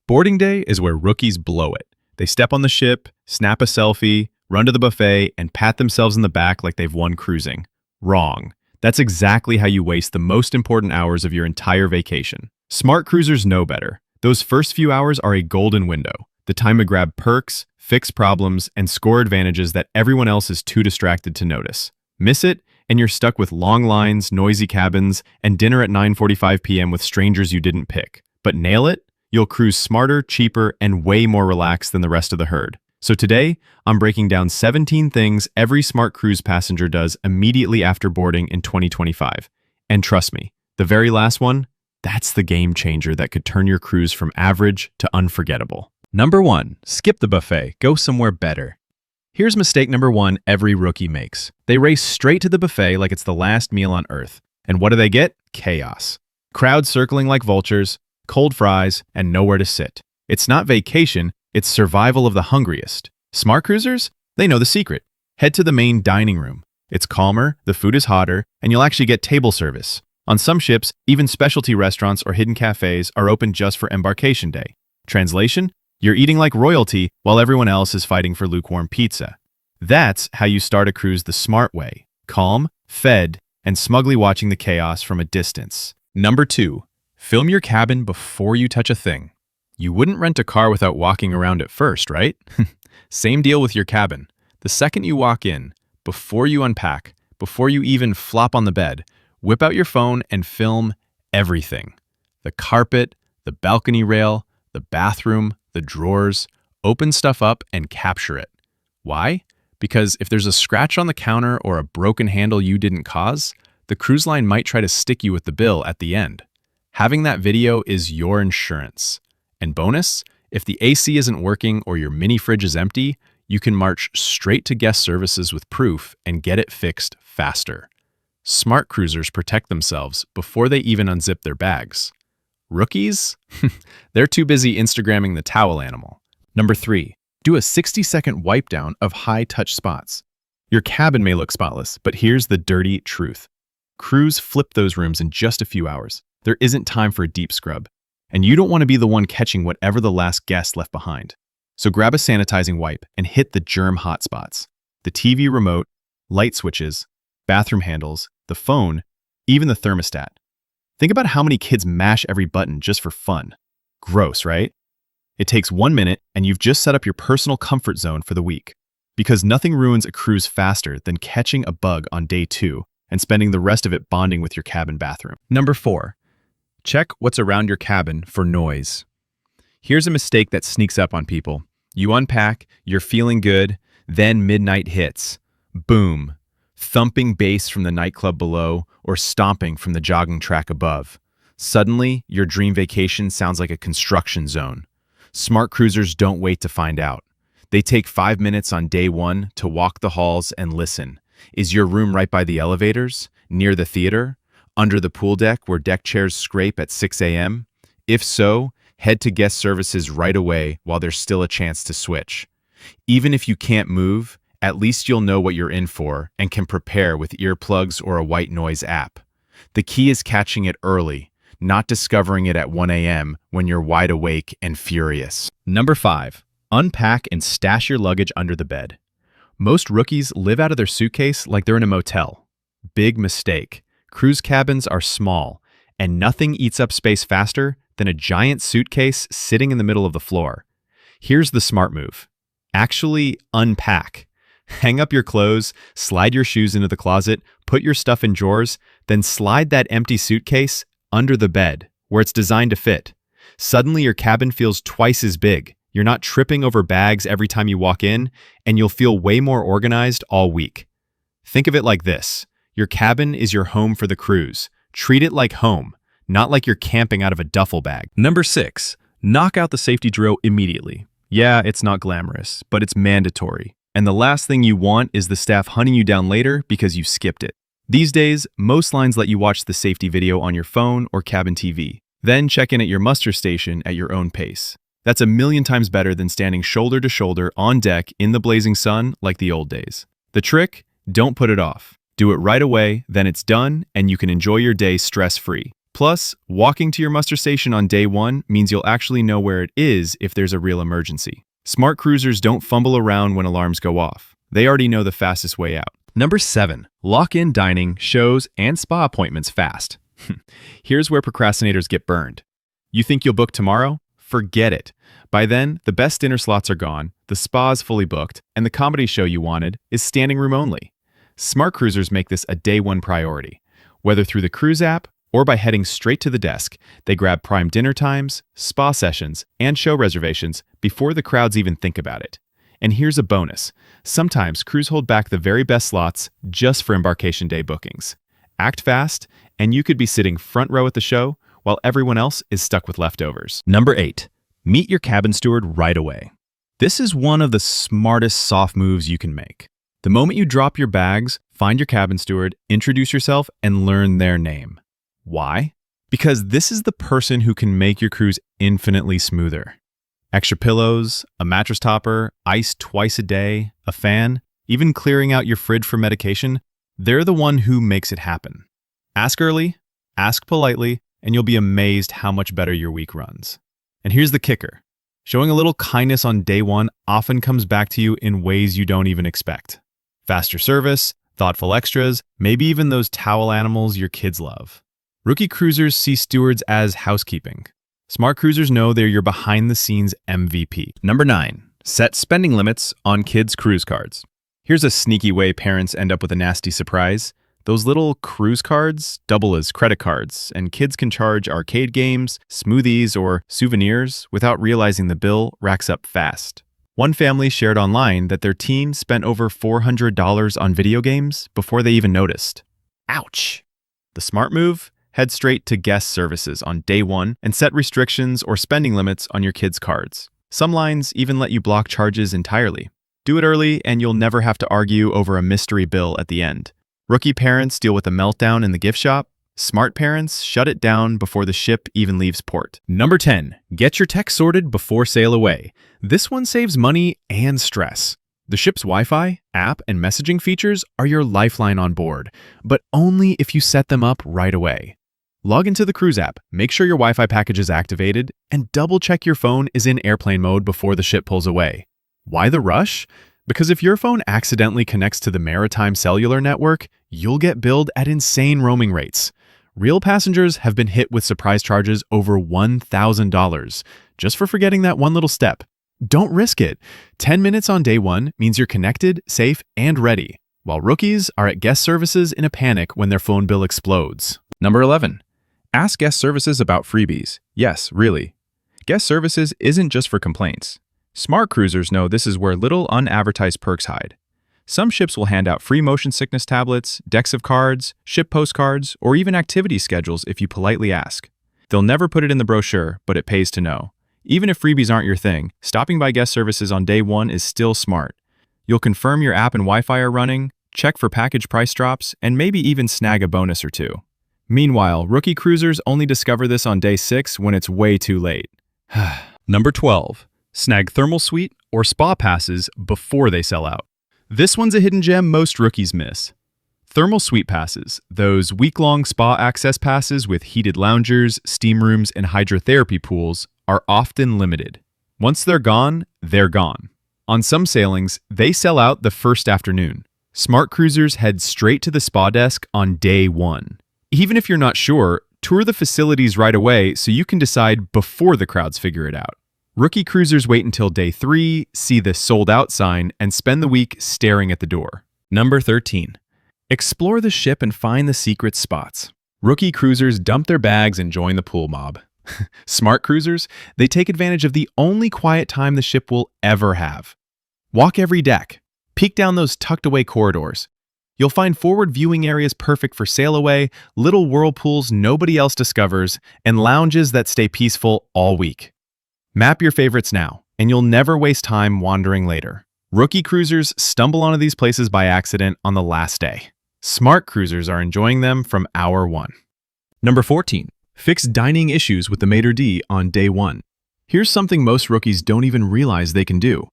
Boarding day is where rookies blow it. They step on the ship, snap a selfie, run to the buffet, and pat themselves in the back like they've won cruising. Wrong. That's exactly how you waste the most important hours of your entire vacation. Smart cruisers know better. Those first few hours are a golden window, the time to grab perks, fix problems, and score advantages that everyone else is too distracted to notice. Miss it, and you're stuck with long lines, noisy cabins, and dinner at 9:45 p.m. with strangers you didn't pick. But nail it, you'll cruise smarter, cheaper, and way more relaxed than the rest of the herd. So today, I'm breaking down 17 things every smart cruise passenger does immediately after boarding in 2025. And trust me, the very last one, that's the game changer that could turn your cruise from average to unforgettable. Number 1, skip the buffet, go somewhere better. Here's mistake number 1 every rookie makes. They race straight to the buffet like it's the last meal on Earth. And what do they get? Chaos. Crowds circling like vultures, cold fries, and nowhere to sit. It's not vacation, it's survival of the hungriest. Smart cruisers? They know the secret. Head to the main dining room. It's calmer, the food is hotter, and you'll actually get table service. On some ships, even specialty restaurants or hidden cafes are open just for embarkation day. Translation? You're eating like royalty while everyone else is fighting for lukewarm pizza. That's how you start a cruise the smart way. Calm, fed, and smugly watching the chaos from a distance. Number 2, film your cabin before you touch a thing. You wouldn't rent a car without walking around it first, right? Same deal with your cabin. The second you walk in, before you unpack, before you even flop on the bed, whip out your phone and film everything. The carpet, the balcony rail, the bathroom, the drawers. Open stuff up and capture it. Why? Because if there's a scratch on the counter or a broken handle you didn't cause, the cruise line might try to stick you with the bill at the end. Having that video is your insurance. And bonus, if the AC isn't working or your mini fridge is empty, you can march straight to guest services with proof and get it fixed faster. Smart cruisers protect themselves before they even unzip their bags. Rookies? They're too busy Instagramming the towel animal. Number 3, do a 60-second wipe down of high-touch spots. Your cabin may look spotless, but here's the dirty truth. Crews flip those rooms in just a few hours. There isn't time for a deep scrub. And you don't want to be the one catching whatever the last guest left behind. So grab a sanitizing wipe and hit the germ hotspots. The TV remote, light switches, bathroom handles, the phone, even the thermostat. Think about how many kids mash every button just for fun. Gross, right? It takes 1 minute and you've just set up your personal comfort zone for the week. Because nothing ruins a cruise faster than catching a bug on day 2 and spending the rest of it bonding with your cabin bathroom. Number 4, check what's around your cabin for noise. Here's a mistake that sneaks up on people. You unpack, you're feeling good, then midnight hits. Boom. Thumping bass from the nightclub below or stomping from the jogging track above. Suddenly, your dream vacation sounds like a construction zone. Smart cruisers don't wait to find out. They take 5 minutes on day 1 to walk the halls and listen. Is your room right by the elevators? Near the theater? Under the pool deck where deck chairs scrape at 6 a.m.? If so, head to guest services right away while there's still a chance to switch. Even if you can't move, at least you'll know what you're in for and can prepare with earplugs or a white noise app. The key is catching it early, not discovering it at 1 a.m. when you're wide awake and furious. Number 5, unpack and stash your luggage under the bed. Most rookies live out of their suitcase like they're in a motel. Big mistake. Cruise cabins are small, and nothing eats up space faster than a giant suitcase sitting in the middle of the floor. Here's the smart move. Actually unpack. Hang up your clothes, slide your shoes into the closet, put your stuff in drawers, then slide that empty suitcase under the bed, where it's designed to fit. Suddenly your cabin feels twice as big. You're not tripping over bags every time you walk in, and you'll feel way more organized all week. Think of it like this. Your cabin is your home for the cruise. Treat it like home, not like you're camping out of a duffel bag. Number 6, knock out the safety drill immediately. Yeah, it's not glamorous, but it's mandatory. And the last thing you want is the staff hunting you down later because you skipped it. These days, most lines let you watch the safety video on your phone or cabin TV. Then check in at your muster station at your own pace. That's a million times better than standing shoulder to shoulder on deck in the blazing sun like the old days. The trick? Don't put it off. Do it right away, then it's done, and you can enjoy your day stress-free. Plus, walking to your muster station on day one means you'll actually know where it is if there's a real emergency. Smart cruisers don't fumble around when alarms go off. They already know the fastest way out. Number 7. Lock in dining, shows, and spa appointments fast. Here's where procrastinators get burned. You think you'll book tomorrow? Forget it. By then, the best dinner slots are gone, the spa's fully booked, and the comedy show you wanted is standing room only. Smart cruisers make this a day one priority. Whether through the cruise app or by heading straight to the desk, they grab prime dinner times, spa sessions, and show reservations before the crowds even think about it. And here's a bonus. Sometimes crews hold back the very best slots just for embarkation day bookings. Act fast, and you could be sitting front row at the show while everyone else is stuck with leftovers. Number 8. Meet your cabin steward right away. This is one of the smartest soft moves you can make. The moment you drop your bags, find your cabin steward, introduce yourself, and learn their name. Why? Because this is the person who can make your cruise infinitely smoother. Extra pillows, a mattress topper, ice twice a day, a fan, even clearing out your fridge for medication, they're the one who makes it happen. Ask early, ask politely, and you'll be amazed how much better your week runs. And here's the kicker. Showing a little kindness on day one often comes back to you in ways you don't even expect. Faster service, thoughtful extras, maybe even those towel animals your kids love. Rookie cruisers see stewards as housekeeping. Smart cruisers know they're your behind-the-scenes MVP. Number 9. Set spending limits on kids' cruise cards. Here's a sneaky way parents end up with a nasty surprise. Those little cruise cards double as credit cards, and kids can charge arcade games, smoothies, or souvenirs without realizing the bill racks up fast. One family shared online that their teen spent over $400 on video games before they even noticed. Ouch! The smart move? Head straight to guest services on day one and set restrictions or spending limits on your kids' cards. Some lines even let you block charges entirely. Do it early and you'll never have to argue over a mystery bill at the end. Rookie parents deal with a meltdown in the gift shop. Smart parents shut it down before the ship even leaves port. Number 10. Get your tech sorted before sail away. This one saves money and stress. The ship's Wi-Fi, app, and messaging features are your lifeline on board, but only if you set them up right away. Log into the cruise app, make sure your Wi-Fi package is activated, and double-check your phone is in airplane mode before the ship pulls away. Why the rush? Because if your phone accidentally connects to the maritime cellular network, you'll get billed at insane roaming rates. Real passengers have been hit with surprise charges over $1,000 just for forgetting that one little step. Don't risk it. 10 minutes on day one means you're connected, safe, and ready, while rookies are at guest services in a panic when their phone bill explodes. Number 11. Ask guest services about freebies. Yes, really. Guest services isn't just for complaints. Smart cruisers know this is where little unadvertised perks hide. Some ships will hand out free motion sickness tablets, decks of cards, ship postcards, or even activity schedules if you politely ask. They'll never put it in the brochure, but it pays to know. Even if freebies aren't your thing, stopping by guest services on day one is still smart. You'll confirm your app and Wi-Fi are running, check for package price drops, and maybe even snag a bonus or two. Meanwhile, rookie cruisers only discover this on day 6 when it's way too late. Number 12. Snag thermal suite or spa passes before they sell out. This one's a hidden gem most rookies miss. Thermal suite passes, those week-long spa access passes with heated loungers, steam rooms, and hydrotherapy pools, are often limited. Once they're gone, they're gone. On some sailings, they sell out the first afternoon. Smart cruisers head straight to the spa desk on day 1. Even if you're not sure, tour the facilities right away so you can decide before the crowds figure it out. Rookie cruisers wait until day 3, see the sold out sign, and spend the week staring at the door. Number 13. Explore the ship and find the secret spots. Rookie cruisers dump their bags and join the pool mob. Smart cruisers, they take advantage of the only quiet time the ship will ever have. Walk every deck. Peek down those tucked away corridors. You'll find forward viewing areas perfect for sail away, little whirlpools nobody else discovers, and lounges that stay peaceful all week. Map your favorites now, and you'll never waste time wandering later. Rookie cruisers stumble onto these places by accident on the last day. Smart cruisers are enjoying them from hour 1. Number 14. Fix dining issues with the maitre d' on day 1. Here's something most rookies don't even realize they can do.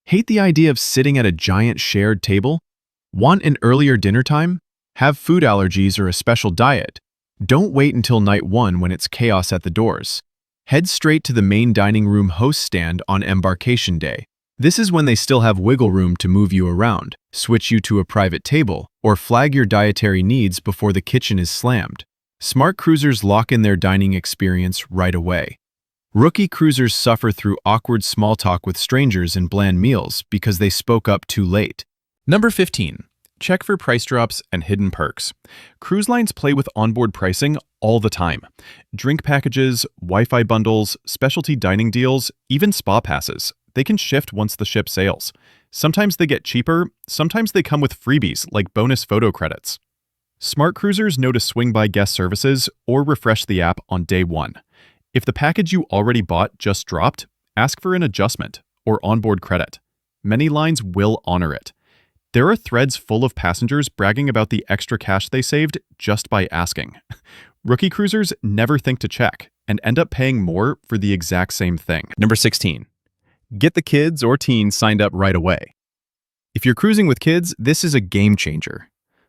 Hate the idea of sitting at a giant shared table? Want an earlier dinner time? Have food allergies or a special diet? Don't wait until night one when it's chaos at the doors. Head straight to the main dining room host stand on embarkation day. This is when they still have wiggle room to move you around, switch you to a private table, or flag your dietary needs before the kitchen is slammed. Smart cruisers lock in their dining experience right away. Rookie cruisers suffer through awkward small talk with strangers and bland meals because they spoke up too late. Number 15. Check for price drops and hidden perks. Cruise lines play with onboard pricing all the time. Drink packages, Wi-Fi bundles, specialty dining deals, even spa passes. They can shift once the ship sails. Sometimes they get cheaper, sometimes they come with freebies like bonus photo credits. Smart cruisers know to swing by guest services or refresh the app on day one. If the package you already bought just dropped, ask for an adjustment or onboard credit. Many lines will honor it. There are threads full of passengers bragging about the extra cash they saved just by asking. Rookie cruisers never think to check and end up paying more for the exact same thing. Number 16. Get the kids or teens signed up right away. If you're cruising with kids, this is a game changer.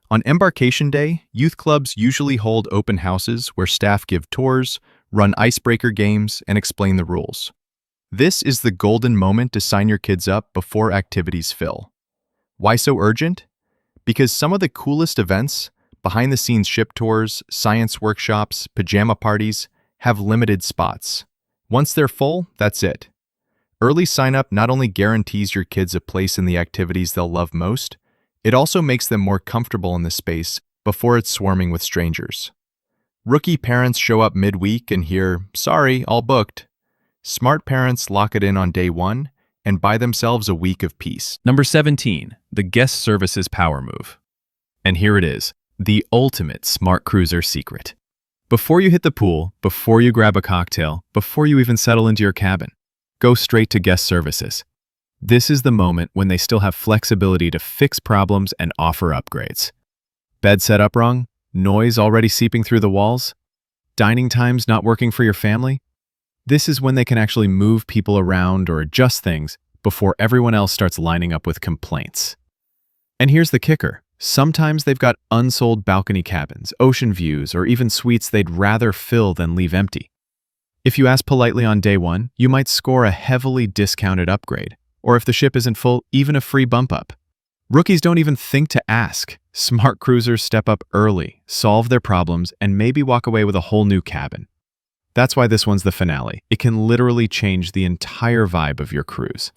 On embarkation day, youth clubs usually hold open houses where staff give tours, run icebreaker games, and explain the rules. This is the golden moment to sign your kids up before activities fill. Why so urgent? Because some of the coolest events, behind-the-scenes ship tours, science workshops, pajama parties, have limited spots. Once they're full, that's it. Early sign-up not only guarantees your kids a place in the activities they'll love most, it also makes them more comfortable in the space before it's swarming with strangers. Rookie parents show up midweek and hear, "Sorry, all booked." Smart parents lock it in on day one and buy themselves a week of peace. Number 17, the guest services power move. And here it is, the ultimate smart cruiser secret. Before you hit the pool, before you grab a cocktail, before you even settle into your cabin, go straight to guest services. This is the moment when they still have flexibility to fix problems and offer upgrades. Bed set up wrong? Noise already seeping through the walls? Dining times not working for your family? This is when they can actually move people around or adjust things before everyone else starts lining up with complaints. And here's the kicker. Sometimes they've got unsold balcony cabins, ocean views, or even suites they'd rather fill than leave empty. If you ask politely on day one, you might score a heavily discounted upgrade, or if the ship isn't full, even a free bump up. Rookies don't even think to ask. Smart cruisers step up early, solve their problems, and maybe walk away with a whole new cabin. That's why this one's the finale. It can literally change the entire vibe of your cruise.